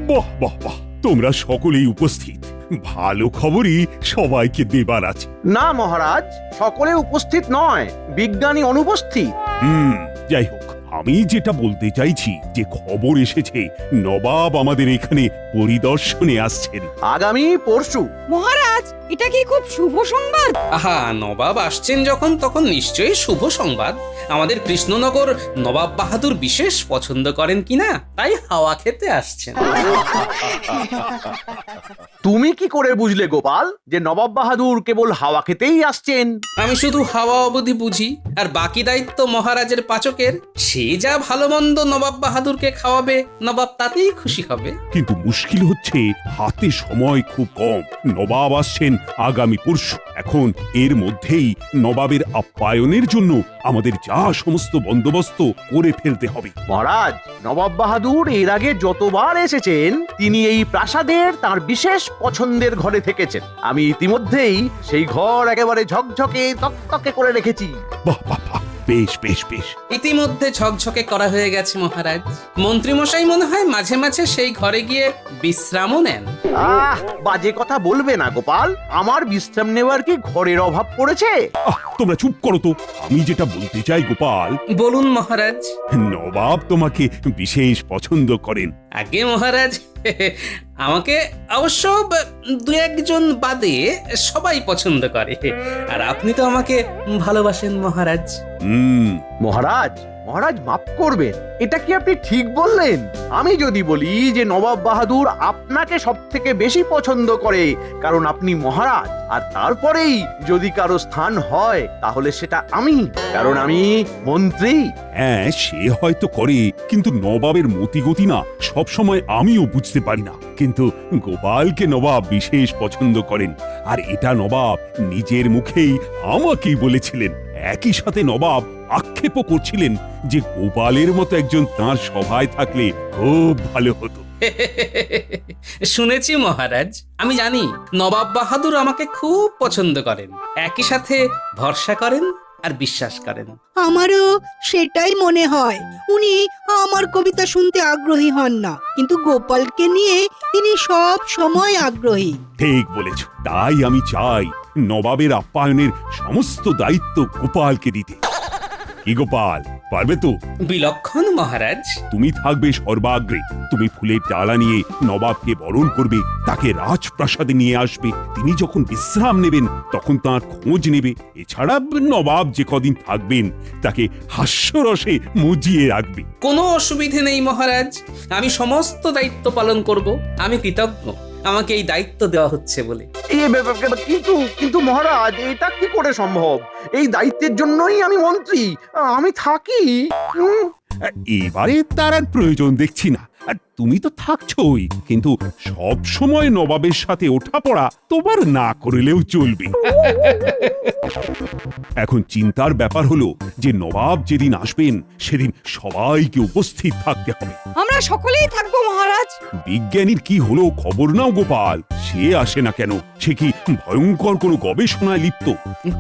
বাহ বাহ বাহ, তোমরা সকলেই উপস্থিত। ভালো খবরই সবাইকে দেবার আছে। না মহারাজ, সকলে উপস্থিত নয়, বিজ্ঞানী অনুপস্থিত। যাই হোক, আমি যেটা বলতে চাইছি যে খবর এসেছে নবাব আমাদের এখানে পরিদর্শনে আসছেন আগামী পরশু। মহারাজ, এটা কি খুব শুভ সংবাদ? আহা, নবাব আসছেন যখন তখন নিশ্চয়ই শুভ সংবাদ। আমাদের কৃষ্ণনগর নবাব বাহাদুর বিশেষ পছন্দ করেন কিনা, তাই হাওয়া খেতে আসছেন। তুমি কি করে বুঝলে গোপাল যে নবাব বাহাদুর কেবল হাওয়া খেতেই আসছেন? আমি শুধু হাওয়া অবধি বুঝি, আর বাকি দায়িত্ব মহারাজের পাচকের। সে যা ভালো মন্দ নবাব বাহাদুরকে খাওয়াবে, নবাব তাতেই খুশি হবে। কিন্তু মুশকিল হচ্ছে হাতে সময় খুব কম। নবাব আসছেন আগামী পরশু। এখন এর মধ্যেই নবাবের আপ্যায়নের জন্য আমাদের যা সমস্ত বন্দোবস্ত করে ফেলতে হবে। মহারাজ, নবাব বাহাদুর এর আগে যতবার এসেছেন তিনি এই প্রাসাদের তার বিশেষ পছন্দের ঘরে থেকেছেন। আমি ইতিমধ্যেই সেই ঘর একেবারে ঝকঝকে তকতকে করে রেখেছি। বাহ বাহ বাহ, বেশ বেশ বেশ। ইতিমধ্যে ঝকঝকে করা হয়ে গেছে মহারাজ। মন্ত্রীমশাই মনে হয় মাঝে মাঝে সেই ঘরে গিয়ে বিশ্রামও নেন। বাজে কথা বলবে না গোপাল, আমার বিশ্রাম নেওয়ার কি ঘরের অভাব পড়েছে? তোমরা চুপ করো তো। আমি যেটা বলতে চাই গোপাল, বলুন মহারাজ। নবাব তোমাকে বিশেষ পছন্দ করেন। আগে মহারাজ, আমাকে অবশ্য দু একজন বাদে সবাই পছন্দ করে, আর আপনি তো আমাকে ভালোবাসেন মহারাজ। মহারাজ, মহারাজ মাফ করবেন, এটা কি আপনি ঠিক বললেন? আমি যদি বলি যে নবাব বাহাদুর আপনাকে সব থেকে বেশি পছন্দ করে কারণ আপনি মহারাজ, আর তারপরেই যদি কারো স্থান হয় তাহলে সেটা আমি, কারণ আমি মন্ত্রী। হ্যাঁ, সে হয়তো করে, কিন্তু নবাবের মতিগতি না সব সময় আমিও বুঝতে পারি না। কিন্তু গোপালকে নবাব বিশেষ পছন্দ করেন, আর এটা নবাব নিজের মুখেই আমাকেই বলেছিলেন। একই সাথে নবাব আক্ষেপও করছিলেন যে গোপালের মতো একজন তাঁর সভায় থাকলে খুব ভালো হতো। শুনেছি মহারাজ, আমি জানি নবাব বাহাদুর আমাকে খুব পছন্দ করেন, একই সাথে ভরসা করেন আর বিশ্বাস করেন। আমারও সেটাই মনে হয়। উনি আমার কবিতা শুনতে আগ্রহী হন না, কিন্তু গোপালকে নিয়ে তিনি সব সময় আগ্রহী। ঠিক বলেছ। তাই আমি চাই নবাবের আপ্যায়নের সমস্ত দায়িত্ব গোপালকে দিতে। কি গোপাল, পারবে তো? বিলক্ষণ মহারাজ। তুমি থাকবে সর্বাগ্রে। তুমি ফুলের ডালা নিয়ে নবাবকে বরণ করবে, তাকে রাজপ্রাসাদে নিয়ে আসবে। তিনি যখন বিশ্রাম নেবেন তখন তার খোঁজ নেবে। এছাড়া নবাব যে কদিন থাকবেন তাকে হাস্যরসে মুজিয়ে রাখবে। কোনো অসুবিধে নেই মহারাজ, আমি সমস্ত দায়িত্ব পালন করব। আমি কৃতজ্ঞ আমাকে এই দায়িত্ব দেওয়া হচ্ছে বলে। কিন্তু কিন্তু মহারাজ, এটা কি করে সম্ভব? এই দায়িত্বের জন্যই আমি মন্ত্রী, আমি থাকি। এবারে তার আর প্রয়োজন দেখছি না। আর তুমি তো থাকছোই, কিন্তু সব সময় নবাবের সাথে ওঠা পড়া তোমার না করলেও চলবে। এখন চিন্তার ব্যাপার হলো যে নবাব যেদিন আসবেন সেদিন সবাইকে উপস্থিত থাকতে হবে। আমরা সকলেই থাকবো মহারাজ। বিজ্ঞানীর কি হলো খবর নাও গোপাল। সে আসে না কেন? সে কি ভয়ঙ্কর কোনো গবেষণায় লিপ্ত?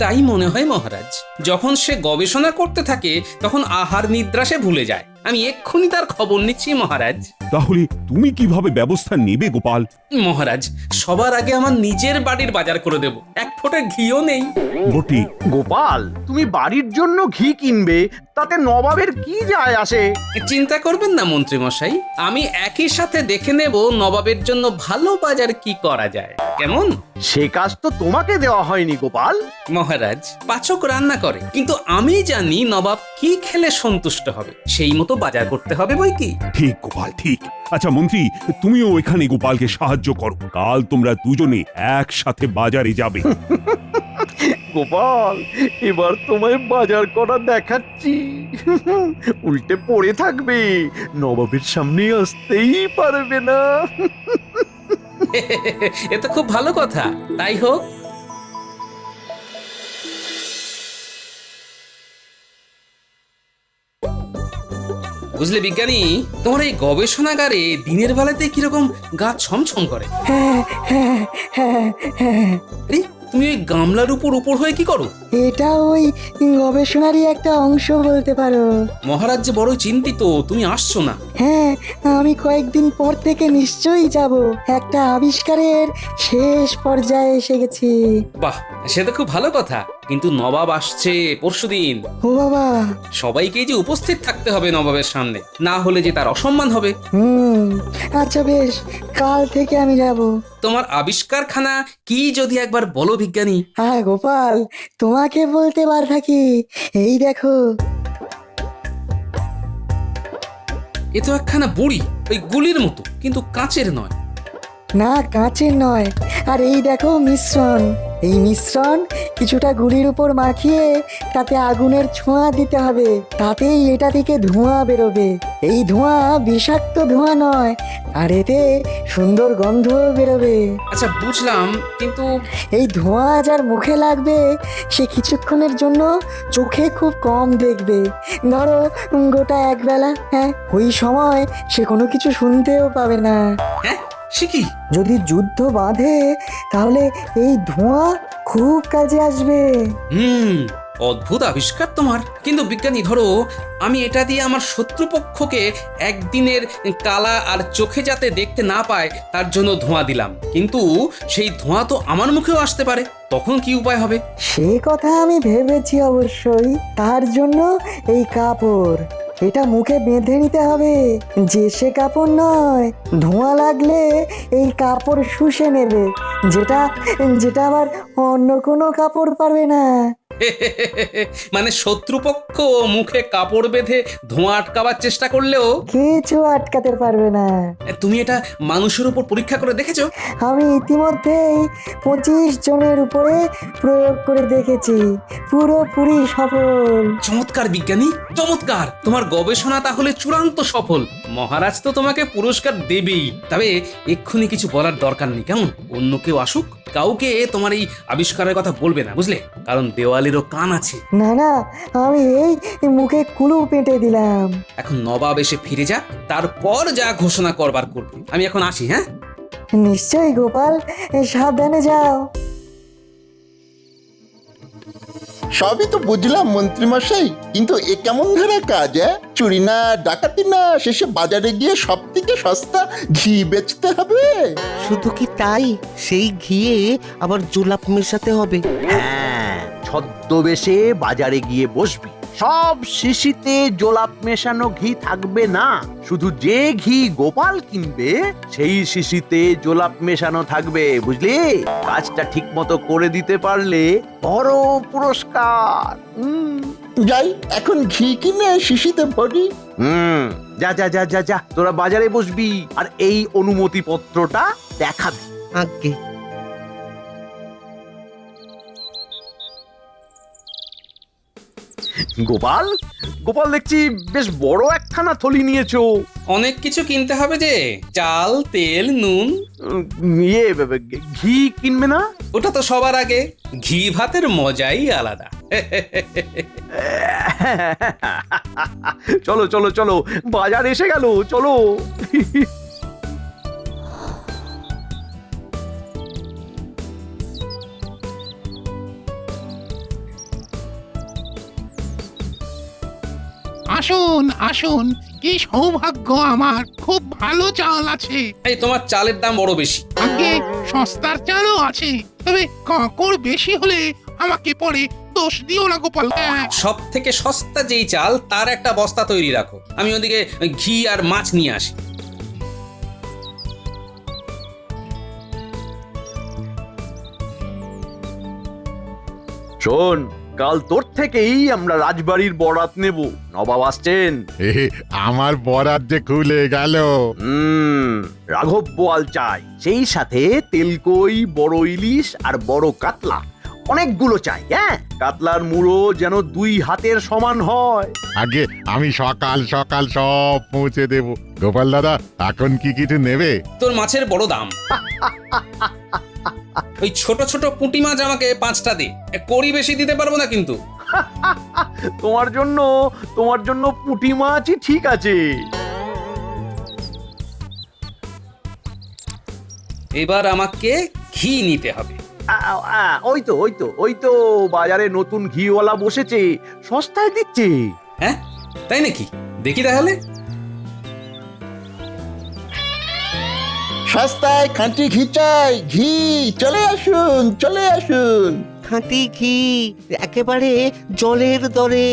তাই মনে হয় মহারাজ। যখন সে গবেষণা করতে থাকে তখন আহার নিদ্রা সে ভুলে যায়। আমি এক্ষুনি তার খবর নিচ্ছি মহারাজ। তাহলে তুমি কিভাবে ব্যবস্থা নেবে গোপাল? মহারাজ, সবার আগে আমার নিজের বাড়ির বাজার করে দেব। এক ফোঁটা ঘিও নেই। বটে। গোপাল, তুমি বাড়ির জন্য ঘি কিনবে, তাতে নবাবের কি যায় আসে? চিন্তা করবেন না মন্ত্রী মশাই, আমি একই সাথে দেখে নেব নবাবের জন্য ভালো বাজার কি করা যায়। কেমন? সে কাজ তো তোমাকে দেওয়া হয়নি গোপাল। মহারাজ, পাচক রান্না করে, কিন্তু আমি জানি নবাব কি খেলে সন্তুষ্ট হবে, সেই মতো বাজার করতে হবে বই কি। ঠিক গোপাল, ঠিক। আচ্ছা মন্ত্রী, তুমিও এখানে গোপালকে সাহায্য করো। কাল তোমরা দুজনে একসাথে বাজারে যাবে। গোপাল, এবার তোমায় বাজার করা দেখাচ্ছি। উল্টে পড়ে থাকবে, নবাবের সামনে আসতেই পারবে না। এ তো খুব ভালো কথা, তাই হোক। বুঝলে বিজ্ঞানী, তোমার এই গবেষণাগারে দিনের বেলাতে কিরকম গা ছমছম করে। আরে, তুমি ওই গামলার উপর হয়ে কি করো? এটা ওই গবেষণারই একটা অংশ বলতে পারো। মহারাজ যে বড় চিন্তিত তুমি আসছো না। হ্যাঁ, আমি কয়েকদিন পর থেকে নিশ্চয়ই যাব। একটা আবিষ্কারের শেষ পর্যায়ে এসে গেছি। বাহ, সে তো খুব ভালো কথা, কিন্তু নবাব আসছে পরশুদিন। ও বাবা। সবাইকে যে উপস্থিত থাকতে হবে নবাবের সামনে, না হলে যে তার অসম্মান হবে। আচ্ছা বেশ, কাল থেকে আমি যাব। তোমার আবিষ্কারখানা কি যদি একবার বলো বিজ্ঞানী। হ্যাঁ গোপাল, তোমাকে বলতে বার থাকি। এই দেখো। এ তো একখানা বুড়ি, ওই গুলির মতো, কিন্তু কাঁচের নয়। না, কাঁচের নয়। আর এই দেখো মিশ্রণ। এই মিশ্রণ কিছুটা গুড়ির উপর মাখিয়ে তাতে আগুনের ছোঁয়া দিতে হবে। তাতেই এটা থেকে ধোঁয়া বেরোবে। এই ধোঁয়া বিষাক্ত ধোঁয়া নয়, আর এতে সুন্দর গন্ধ বেরোবে। আচ্ছা বুঝলাম, কিন্তু এই ধোঁয়া যার মুখে লাগবে সে কিছুক্ষণের জন্য চোখে খুব কম দেখবে। ধরো গোটা একবেলা। হ্যাঁ, ওই সময় সে কোনো কিছু শুনতেও পাবে না। হ্যাঁ, সে কি? যদি যুদ্ধ বাঁধে তাহলে এই ধোঁয়া খুব কাজে আসবে। অদ্ভুত আবিষ্কার তোমার। কিন্তু বিজ্ঞানী, ধরো আমি এটা দিয়ে আমার শত্রুপক্ষকে একদিনের কালা আর চোখে যাতে দেখতে না পায় তার জন্য ধোঁয়া দিলাম, কিন্তু সেই ধোঁয়া তো আমার মুখেও আসতে পারে, তখন কি উপায় হবে? সে কথা আমি ভেবেছি অবশ্যই। তার জন্য এই কাপড়, এটা মুখে বেঁধে নিতে হবে। যে সে কাপড় নয়, ধোঁয়া লাগলে এই কাপড় শুষে নেবে, যেটা যেটা আবার অন্য কোনো কাপড় পারবে না। মানে শত্রুপক্ষ মুখে কাপড় বেঁধে ধোঁয়া আটকাবার চেষ্টা করলেও কিছু আটকাতে পারবে না। তুমি এটা মানুষের উপর পরীক্ষা করে দেখেছো? আমি ইতিমধ্যেই 25 জনের উপরে প্রয়োগ করে দেখেছি, পুরোপুরি সফল। চমৎকার বিজ্ঞানী, চমৎকার। তোমার গবেষণা তাহলে চূড়ান্ত সফল। মহারাজ তো তোমাকে পুরস্কার দেবেই। তবে এক্ষুনি কিছু বলার দরকার নেই, কেমন? অন্য কেউ আসুক, কাউকে তোমার এই আবিষ্কারের কথা বলবে না, বুঝলে? কারণ দেওয়ালেরও কান আছে। না না, আমি এই মুখে কুলু পেটে দিলাম। এখন নবাব এসে ফিরে যাক, তারপর যা ঘোষণা করবার করবে। আমি এখন আসি। হ্যাঁ, নিশ্চয়ই গোপাল, সাবধানে যাও। সবই তো বুঝলাম মন্ত্রীমশাই, কিন্তু এ কেমন ধরা কাজ? চুরি না, ডাকাতি না, শেষে বাজারে গিয়ে সব থেকে সস্তা ঘি বেচতে হবে। শুধু কি তাই, সেই ঘিয়ে আবার জোলাপ মেশাতে হবে। হ্যাঁ, ছদ্মবেশে বাজারে গিয়ে বসবি। সব শিশিতে জোলাপ মেশানো ঘি থাকবে না, শুধু যে ঘি গোপাল কিনবে সেই শিশিতে জোলাপ মেশানো থাকবে, বুঝলি? কাজটা ঠিক মতো করে দিতে পারলে বড় পুরস্কার। যাই, এখন ঘি কিনে শিশিতে ভরি। যা যা যা যা যা, তোরা বাজারে বসবি আর এই অনুমতি পত্রটা দেখাবি। আগে গোপাল, গোপাল দেখছি বেশ বড় একখানা থলি নিয়েছো। অনেক কিছু কিনতে হবে যে, চাল, তেল, নুন। ঘি কিনবে না? ওটা তো সবার আগে। ঘি ভাতের মজাই আলাদা। চলো চলো চলো, বাজার এসে গেল, চলো। আসুন আসুন, কি সৌভাগ্য আমার, খুব ভালো চাল আছে। এই তোমার চালের দাম বড় বেশি। আগে সস্তার চালও আছে, তবে কাঁকড় বেশি হলে আমাকে পরে দোষ দিও না গোপাল। সব থেকে সস্তা যেই চাল তার একটা বস্তা তৈরি রাখো, আমি ওদিকে ঘি আর মাছ নিয়ে আসি। শোন, কাল তোর থেকেই আমরা রাজবাড়ির বরাত নেব। নবাব আসছেন। আমার বরাত যে খুলে গেল। রাঘব বোয়াল চাই, সেই সাথে তেলকই, বড় ইলিশ আর বড় কাতলা অনেকগুলো চাই। হ্যাঁ, কাতলার মুড়ো যেন 2 হাতের সমান হয়। আগে আমি সকাল সকাল সব পৌঁছে দেব। গোপাল দাদা, এখন কি কিছু নেবে? তোর মাছের বড় দাম। ওই ছোট ছোট পুঁটি মাছ আমাকে 5টা দে, কড়ি বেশি দিতে পারবো না কিন্তু। তোমার জন্য পুঁটি মাছই ঠিক আছে। এবার আমাকে ঘি নিতে হবে। ওই তো বাজারে নতুন ঘিওয়ালা বসেছে, সস্তায় দিচ্ছে। হ্যাঁ তাই নাকি? দেখি তাহলে। সস্তায় খাঁটি ঘি চাই, ঘি, চলে আসুন চলে আসুন। খাঁটি ঘি একেবারে জলের দরে।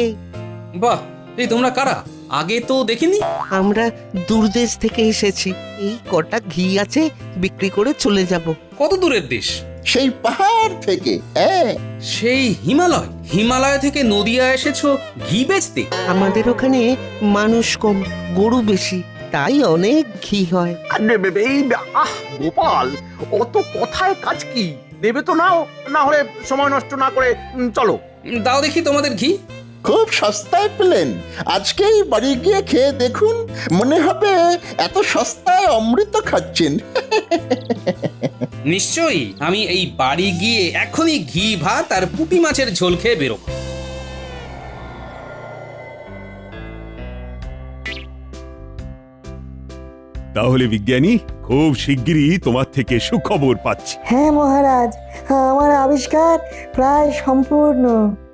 বাহ, এই তোমরা কারা? আগে তো দেখিনি। আমরা দূরদেশ থেকে এসেছি, এই কটা ঘি আছে, বিক্রি করে চলে যাব। কত দূরের দেশ? সেই পাহাড় থেকে, হ্যাঁ। সেই হিমালয়। হিমালয় থেকে নদিয়া এসেছো ঘি বেচতে? আমাদের ওখানে মানুষ কম, গরু বেশি, তাই অনেক ঘি হয়। গোপাল, অত কথায় কাজ কি? দেবে তো নাও, না হলে সময় নষ্ট না করে চলো। দাও দেখি তোমাদের ঘি। খুব সস্তায় পেলেন, আজকেই বাড়ি গিয়ে খেয়ে দেখুন, মনে হবে এত সস্তায় অমৃত খাচ্ছেন। নিশ্চয়ই, আমি এই বাড়ি গিয়ে এখনই ঘি ভাত আর পুঁটি মাছের ঝোল খেয়ে বেরোবো। তাহলে বিজ্ঞানী, খুব শিগগিরই তোমার থেকে সুখবর পাচ্ছি। হ্যাঁ মহারাজ, আমার আবিষ্কার প্রায় সম্পূর্ণ।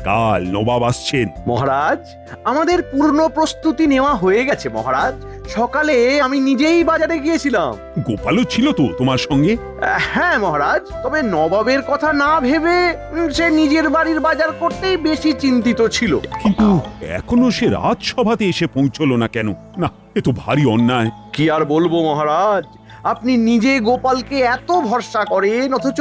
কাল নবাব আসছেন। মহারাজ, আমাদের পূর্ণ প্রস্তুতি নেওয়া হয়ে গেছে মহারাজ। সকালে আমি নিজেই বাজারে গিয়েছিলাম। গোপালও ছিল তো তোমার সঙ্গে? হ্যাঁ মহারাজ, তবে নবাবের কথা না ভেবে সে নিজের বাড়ির বাজার করতেই বেশি চিন্তিত ছিল। কিন্তু এখনো সে রাজসভাতে এসে পৌঁছলো না কেন? না, এ তো ভারী অন্যায়। কি আর বলবো মহারাজ, আপনি নিজে গোপালকে এত ভরসা করেন, অথচ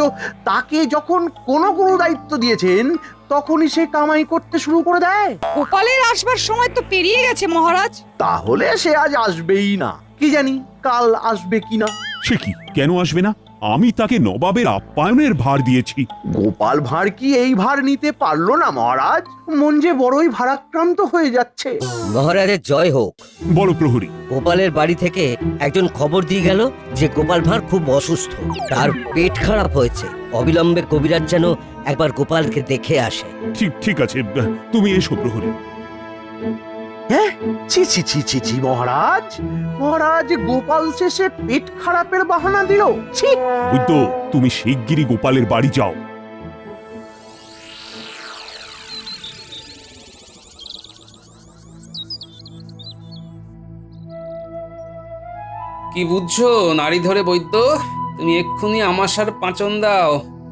তাকে যখন কোনো দায়িত্ব দিয়েছেন তখনই সে কামাই করতে শুরু করে দেয়। গোপালের আসবার সময় তো পেরিয়ে গেছে মহারাজ। তাহলে সে আজ আসবেই না, কি জানি কাল আসবে কিনা। সে কি, কেন আসবে না? আমি তাকে নবাবের আপ্যায়নের ভার দিয়েছি। গোপাল ভাঁড় কি এই ভার নিতে পারলো না মহারাজ? মন যে বড়ই ভারাক্রান্ত হয়ে যাচ্ছে। মহারাজের জয় হোক। বড় প্রহরী, গোপালের বাড়ি থেকে একজন খবর দিয়ে গেল যে গোপাল ভাঁড় খুব অসুস্থ, তার পেট খারাপ হয়েছে। অবিলম্বে কবিরাজ যেন একবার গোপালকে দেখে আসে। ঠিক আছে, তুমি এসো প্রহরী। হ্যাঁ, ছি ছি ছি ছি ছি মহারাজ, মহারাজ গোপাল শেষে পেট খারাপের বাহানা দিল। ছি! বুদ্ধ, তুমি শিগগিরই গোপালের বাড়ি যাও। কি বুঝছো নারী ধরে বৈদ্য? তুমি এক্ষুনি আমাশার পাঁচন দাও,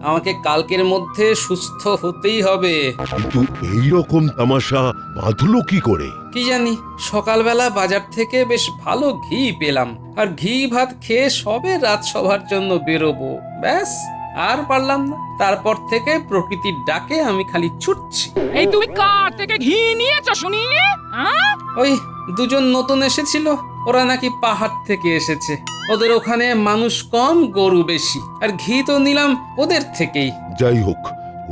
আমাকে কালকের মধ্যে সুস্থ হতেই হবে। কিন্তু এই রকম তামাশা বাঁধলো কি করে? কি জানি, সকালবেলা বাজার থেকে বেশ ভালো ঘি পেলাম, আর ঘি ভাত খেয়ে সবে রাজসভার জন্য বেরোবো, ব্যাস আর পারলাম না। তারপর থেকে প্রকৃতির ডাকে আমি খালি ছুটছি। এই তুমি কার থেকে ঘি নিয়েছো শুনি? ওই দুজন নতুন এসেছিল, ওরা নাকি পাহাড় থেকে এসেছে। ওদের ওখানে মানুষ কম, গরু বেশি, আর ঘি তো নিলাম ওদের থেকেই। যাই হোক,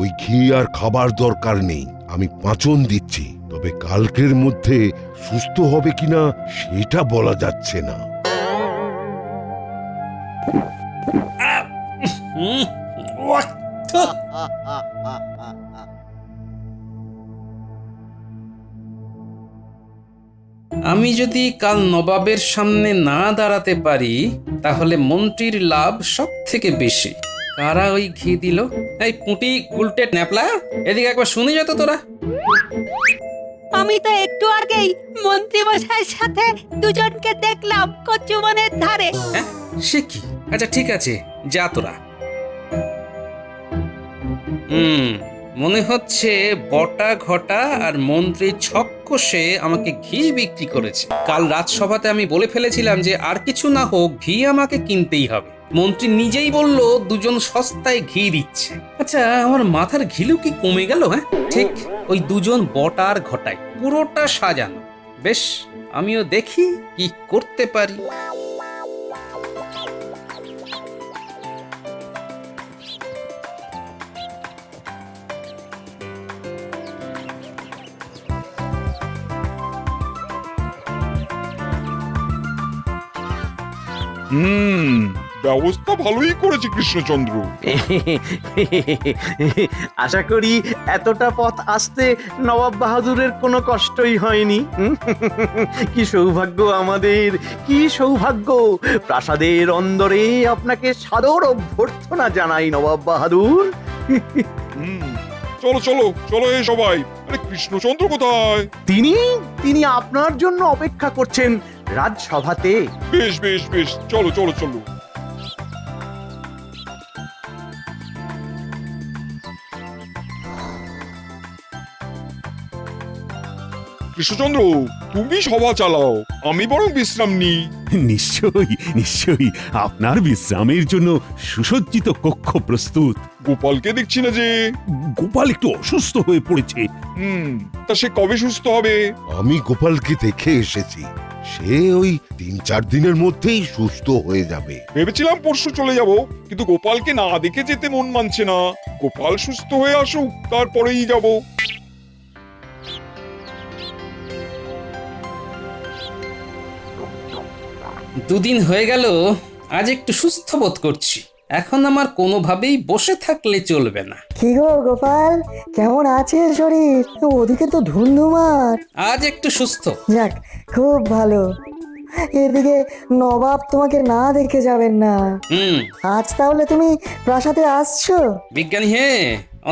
ওই ঘি আর খাবার দরকার নেই, আমি পাঁচন দিচ্ছি। তবে কালকের মধ্যে সুস্থ হবে কিনা সেটা বলা যাচ্ছে না। আমি যদি কাল নবাবের সামনে না দাঁড়াতে পারি, তাহলে মন্ত্রীর লাভ সব থেকে বেশি। কারা ওই ঘি দিল? এই পুঁটি, গুলটে, ন্যাপলা, এদিকে একবার শুনে যেত তোরা। আমি তো একটু আগেই মন্ত্রী মশাইয়ের সাথে দুজনকে দেখলাম কচুবনের ধারে। হ্যাঁ, সে কি? আচ্ছা ঠিক আছে, যা তোরা। মনে হচ্ছে বটা ঘটা আর মন্ত্রী ছক্কসে আমাকে ঘি বিক্রি করেছে। কাল রাজসভাতে আমি বলে ফেলেছিলাম যে আর কিছু না হোক ঘি আমাকে কিনতেই হবে। মন্ত্রী নিজেই বলল দুজন সস্তায় ঘি দিচ্ছে। আচ্ছা, আমার মাথার ঘিলু কি কমে গেল? হ্যাঁ, ঠিক ওই দুজন বটার ঘটাই, পুরোটা সাজানো। বেশ, আমিও দেখি কি করতে পারি। ব্যবস্থা ভালোই করেছে কৃষ্ণচন্দ্র। আশা করি এতটা পথ আসতে নবাব বাহাদুরের কোনো কষ্টই হয়নি। কি সৌভাগ্য আমাদের, কি সৌভাগ্য! প্রাসাদের অন্দরে আপনাকে সাদর অভ্যর্থনা জানাই নবাব বাহাদুর। চলো চলো চলো এই সবাই। আরে কৃষ্ণচন্দ্র কোথায়? তিনি তিনি আপনার জন্য অপেক্ষা করছেন রাজসভাতে। বেশ বেশ বেশ, চলো চলো চলো। কৃষ্ণচন্দ্র, তুমি সভা চালাও, আমি বরং বিশ্রাম নিই। নিশ্চয়ই নিশ্চয়ই, আপনার বিশ্রামের জন্য সুসজ্জিত কক্ষ প্রস্তুত। গোপালকে দেখছি না যে। গোপাল একটু অসুস্থ হয়ে পড়েছে। তা সে কবে সুস্থ হবে? আমি গোপালকে দেখে এসেছি, সে ওই 3-4 দিনের মধ্যেই সুস্থ হয়ে যাবে। ভেবেছিলাম পরশু চলে যাব, কিন্তু গোপালকে না দেখে যেতে মন মানছে না। গোপাল সুস্থ হয়ে আসুক, তারপরেই যাব। দুদিন হয়ে গেল, আজ একটু সুস্থ বোধ করছি। এখন আমার কোনোভাবেই বসে থাকলে চলবে না। কি গো গোপাল, কেমন আছে শরীর? ওদিকে তো ধুন্ধুমার। আজ একটু সুস্থ। যাক, খুব ভালো। এদিকে নবাব তোমাকে না দেখে যাবেন না। আজ তাহলে তুমি প্রাসাদে আসছো? বিজ্ঞানী হে,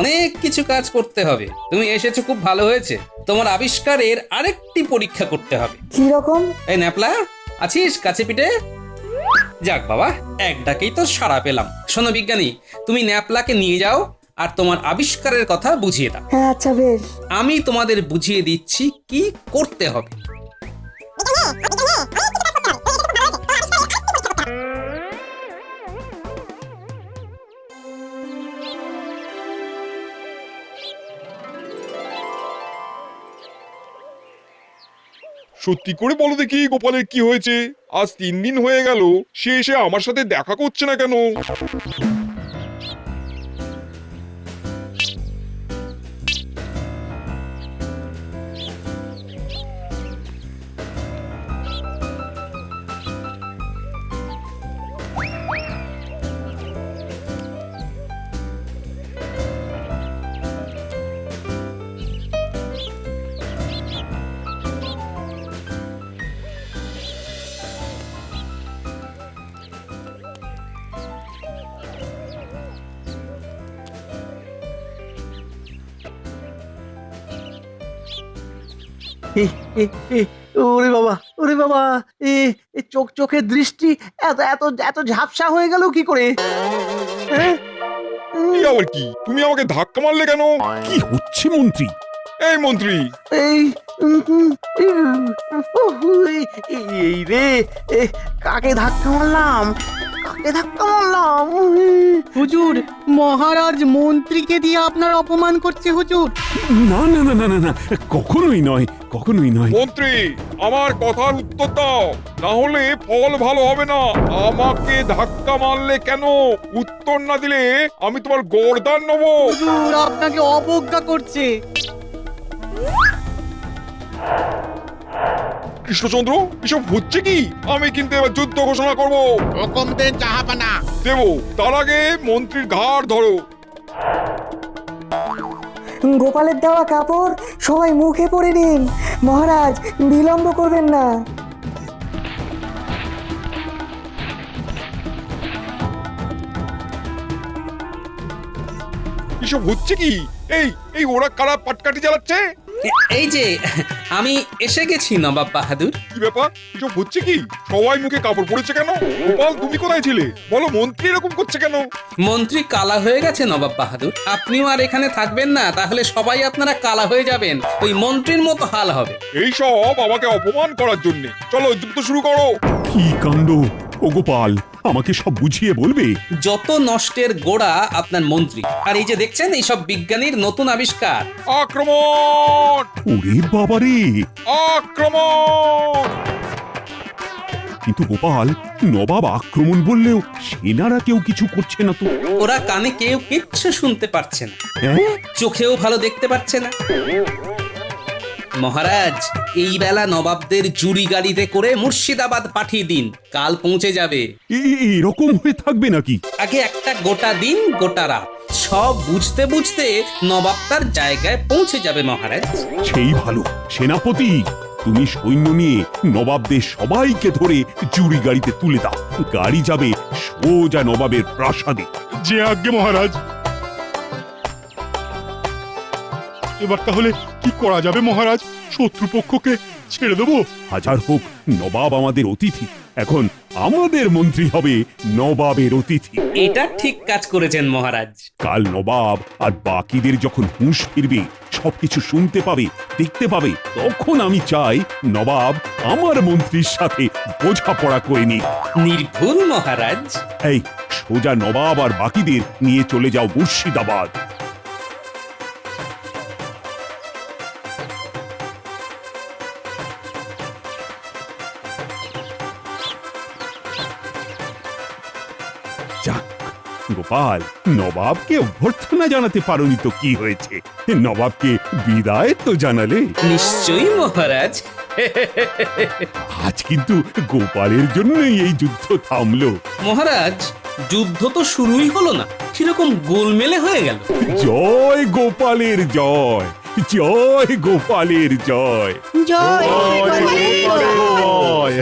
অনেক কিছু কাজ করতে হবে। তুমি এসেছো, খুব ভালো হয়েছে। তোমার আবিষ্কারের আরেকটি পরীক্ষা করতে হবে। কি রকম? এই ন্যাপলা, আছিস কাছে পিঠে? যাক বাবা, এক ডাকেই তো সাড়া পেলাম। শোনো বিজ্ঞানী, তুমি ন্যাপলাকে নিয়ে যাও আর তোমার আবিষ্কারের কথা বুঝিয়ে দাও। হ্যাঁ আচ্ছা বেশ। আমি তোমাদের বুঝিয়ে দিচ্ছি কি করতে হবে। সত্যি করে বলো দেখি, গোপালের কি হয়েছে? আজ 3 দিন হয়ে গেল, সে এসে আমার সাথে দেখা করছে না কেন? ওরে বাবা, ওরে বাবা, চোখের দৃষ্টি এত এত এত ঝাপসা হয়ে গেল কি করে? কি আবার কি? তুমি আমাকে ধাক্কা মারলে কেন? কি হচ্ছে মন্ত্রী? এই মন্ত্রী, এই এই রে, কাকে ধাক্কা মারলাম? কাকে ধাক্কা মারলাম? হুজুর, মহারাজ মন্ত্রীকে দিয়ে আপনার অপমান করছে হুজুর। না না না না না না, কখনোই নয়, কখনোই নয়। মন্ত্রী, আমার কথার উত্তর দাও, না হলে ফল ভালো হবে না। আমাকে ধাক্কা মারলে কেন? উত্তর না দিলে আমি তোমার গর্দান নেব। হুজুর আপনাকে অবজ্ঞা করছে। কৃষ্ণচন্দ্র, এসব হচ্ছে কি? আমি কিন্তু এবার যুদ্ধ ঘোষণা করব। হুকুম দেন জাহাপানা। দেব, তার আগে মন্ত্রীর ঘাড় ধরো। গোপালের দেওয়া কাপড় সবাই মুখে পরে নিন। মহারাজ, বিলম্ব করবেন না। এসব হচ্ছে কি? এই এই ওরা কারা পাটকাঠি চালাচ্ছে? এই যে আমি এসে গেছি নবাব বাহাদুর। কি ব্যাপার? এসব হচ্ছে কি? সবাই মুখে কাপড় পরেছে কেন? গোপাল, তুমি কোথায় ছিলে? বলো, মন্ত্রী এরকম করছে কেন? মন্ত্রী কালা হয়ে গেছে নবাব বাহাদুর। আপনিও আর এখানে থাকবেন না, তাহলে সবাই আপনারা কালা হয়ে যাবেন। ওই মন্ত্রীর মতো হাল হবে। এই সব আমাকে অপমান করার জন্য। চলো যুদ্ধ শুরু করো। কি কাণ্ড! ও গোপাল, আমাকে সব বুঝিয়ে বলবে? যত নষ্টের গোড়া আপনার মন্ত্রী। আর এই যে দেখছেন, এই সব বিজ্ঞানীর নতুন আবিষ্কার। আক্রমণ! ওরে বাবারে! আক্রমণ! কিন্তু গোপাল, নবাব আক্রমণ বললেও সেনারা কেউ কিছু করছে না তো। ওরা কানে কেউ কিচ্ছু শুনতে পারছে না, চোখেও ভালো দেখতে পাচ্ছে না। মহারাজ, এই বেলা নবাবদের জুরি গাড়িতে করে মুর্শিদাবাদ পাঠিয়ে দিন, কাল পৌঁছে যাবে। এরকম হয়ে থাকবে নাকি? আগে একটা গোটা দিন গোটা রাত সব বুঝতে বুঝতে নবাব তার জায়গায় পৌঁছে যাবে মহারাজ। সেই ভালো। সেনাপতি, তুমি সৈন্য নিয়ে নবাবদের সবাইকে ধরে জুরি গাড়িতে তুলে দাও। গাড়ি যাবে সোজা নবাবের প্রাসাদে। যে আজ্ঞে মহারাজ। এবার তাহলে কি করা যাবে মহারাজ? শত্রুপক্ষকে ছেড়ে দেবো? হাজার হোক নবাব আমাদের অতিথি, এখন আমাদের মন্ত্রী হবে নবাবের অতিথি। এটা ঠিক কাজ করেছেন মহারাজ। কাল নবাব আর বাকিদের যখন হুঁশ ফিরবে, সবকিছু শুনতে পাবে, দেখতে পাবে, তখন আমি চাই নবাব আমার মন্ত্রীর সাথে বোঝাপড়া করে নিক। নির্ভুল মহারাজ। এই সোজা নবাব আর বাকিদের নিয়ে চলে যাও মুর্শিদাবাদ। যাক গোপাল, নবাবকে অভ্যর্থনা জানাতে পারোনি তো কি হয়েছে? নবাবকে বিদায় তো জানালে। নিশ্চয়ই মহারাজ। আজ কিন্তু গোপালের জন্যই এই যুদ্ধ থামলো। মহারাজ, যুদ্ধ তো শুরুই হলো না, কিরকম গোলমেলে হয়ে গেল। জয় গোপালের জয়, জয় গোপালের জয়। জয় জয়।